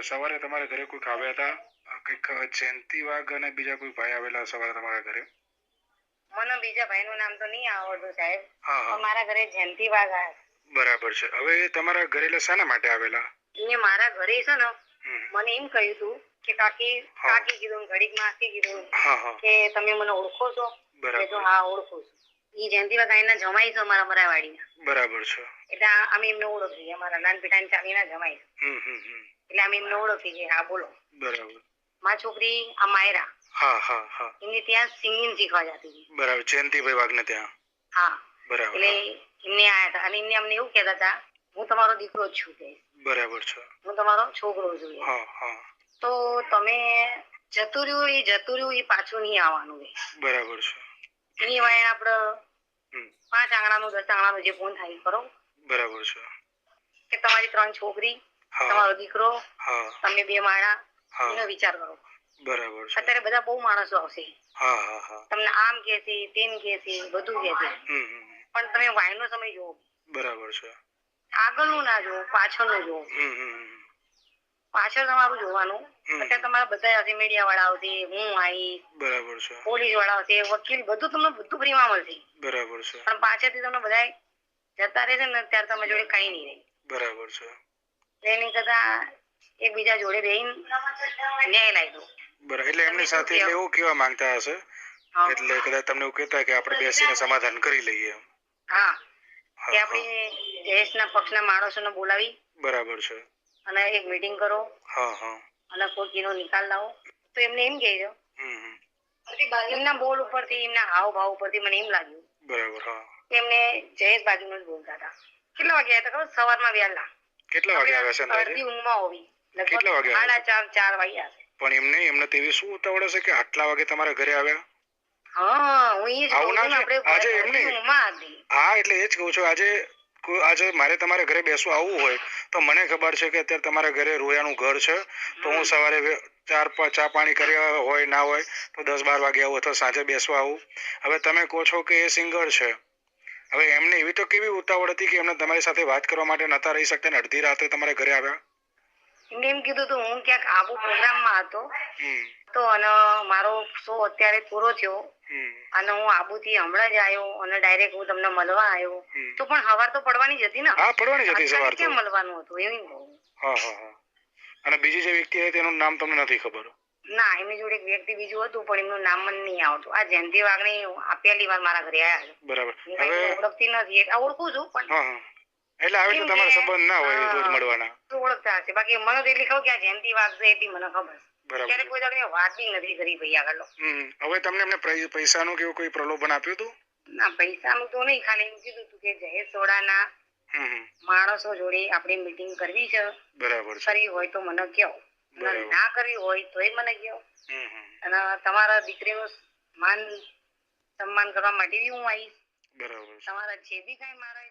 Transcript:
સવારે તમારા ઘરે કોઈક આવ્યા હતા કંઈક જયંતિ વાઘ અને બીજા કોઈ ભાઈ આવેલા સવારે તમારા ઘરે? મને બીજા ભાઈનું નામ તો નહીં આવડતું સાહેબ, હા હા, પણ મારા ઘરે જયંતિ વાઘ આવ્યા. બરાબર છે. હવે તમારા ઘરે એટલે શાના માટે આવેલા? એને મારા ઘરે છે ને મને એમ કહ્યું હતું કે કાકી કીધું, ઘડીક માસી કીધું કે તમે મને ઓળખો છો? મેં તો હા ઓળખું છું. એ જયંતિ વાઘ એના જમાઈ છે અમારા મરાવાડીના. બરાબર છે. એટલે અમે એમને ઓળખીએ, અમારા નાનપીટાની ચાલીના જમાઈ છે. એટલે અમે એમને ઓળખીએ. હા બોલો. બરાબર. મારી છોકરી આ માયરા, હા હા હા, એમને ત્યાં સિંગિંગ શીખવા જતી હતી. બરાબર. જયંતિભાઈ વાઘને ત્યાં? હા બરાબર. એટલે એમને આયા હતા અને એમને અમને એવું કહેતા હતા, હું તમારો દીકરો જ છું કે. બરાબર છે. હું તમારો છોકરો છું. હા હા. તો તમે જતું રહ્યું એ પાછું નહીં આવવાનું. બરાબર છે. એની વાય આપડે 5 આંગણાનું 10 આંગણાનું જે ફોન થાય કરો. બરાબર છે. કે તમારી 3 છોકરી, તમારો દીકરો, તમે 2 માળા, એનો વિચાર કરો. બરાબર છે. અત્યારે બધા બહુ માણસો આવશે. હા હા હા. તમને આમ કહેશે, તેમ કહેશે, બધું કહેશે. પણ તમે વાયનો સમય જોવો. બરાબર છે. આગળનું ના જોવો, પાછળનું જોવો. પાછળ તમારું જોવાનું. અત્યારે તમારા બધા આવશે, મીડિયા વાળા આવશે, હું આવીશ. બરાબર છે. પોલીસ વાળા આવશે, વકીલ, બધું ફ્રીમાં મળશે. બરાબર છે. પણ પાછળથી તમને બધા જતા રહેશે ને ત્યારે તમે જોડે કઈ નહીં રહે. બરાબર છે. એની કરતા એકબીજા જોડે રહીને ન્યાય લાવી દો. બરાબર. એટલે એમની સાથે એવું કેવા માંગતા હશે, એટલે કદાચ તમને એવું કહેતા કે આપણે બેસીને સમાધાન કરી લઈએ. હા, કે આપણે દેશના પક્ષના માણસોને બોલાવી. બરાબર છે. અને એક મીટિંગ કરો. હા હા. અને કોઈનો નિકાલ લાવો. તો એમને એમ કહેજો. એમના બોલ ઉપરથી, એમના હાવભાવ ઉપરથી મને એમ લાગ્યું. બરાબર. હા. એમને જયેશ બાજુનો જ બોલતા હતા. કેટલા વાગે આવ્યા હતા ખબર? સવારમાં વહેલા. કેટલા વાગે આવ્યા છે? અડધી ઊંઘમાં હોવી. કેટલા વાગે? 4:30 વાગ્યા. પણ એમને તેવી શું ઉતાવળ હશે કે આટલા વાગે તમારા ઘરે આવ્યા? હા, હું એ જ કહું છું. આપણે આજે એમને ઊંઘમાં હતી. હા, એટલે એ જ કહું છું. આજે મારે તમારા ઘરે બેસવા આવવું હોય તો મને ખબર છે કે અત્યારે તમારા ઘરે રોયાનું ઘર છે, તો હું સવારે ચા પાણી કર્યા હોય ના હોય તો 10-12 વાગે આવું અથવા સાંજે બેસવા આવું. હવે તમે કહો છો કે એ સિંગર છે. હવે એમને એવી તો કેવી ઉતાવળ હતી કે એમને તમારી સાથે વાત કરવા માટે નતા રહી શકતા ને અડધી રાતે તમારા ઘરે આવ્યા? એમને એમ કીધું હતું હું ક્યાંક આબુ પ્રોગ્રામમાં હતો તો અને મારો શો અત્યારે પૂરો થયો અને હું આબુથી હમણાં જ આવ્યો અને ડાયરેક્ટ હું તમને મળવા આવ્યો. તો પણ હવાર તો પડવાની જ હતી ને? હા, પડવાની જ હતી સવાર. કેમ મળવાનું હતું એવું કહું. હા હા હા. અને બીજી જે વ્યક્તિ હતી તેનું નામ તમને નથી ખબર? ના, એમની જોડે એક વ્યક્તિ બીજું હતું પણ એમનું નામ મને નહીં આવતું. આ જયંતિ વાઘની પહેલી વાર મારા ઘરે આવ્યા છે. બરાબર. હવે ઓળખતી નથી, ઓળખું છું પણ એટલે આવી રીતે તમારો સંબંધ ના હોય રોજ મળવાના. ઓળખતા હશે, બાકી મને તો એટલી ખબર કે આ જયંતિ વાઘ છે એટલી મને ખબર. ક્યારે કોઈ દાડે વાત બી નથી કરી ભાઈ આગળ. હવે તમને એમને પૈસાનું કેવું કોઈ પ્રલોભન આપ્યું હતું? ના, પૈસાનું તો નહીં, ખાલી એમ કીધું હતું કે જયેશ સોડાના માણસો જોડે આપણે મીટિંગ કરવી છે. બરાબર. કરવી હોય તો મને કહો, ના કરવી હોય તો મને કહો. અને તમારા દીકરીનું માન સન્માન કરવા માટે હું આવીશ. બરાબર. તમારા જે બી કઈ મારા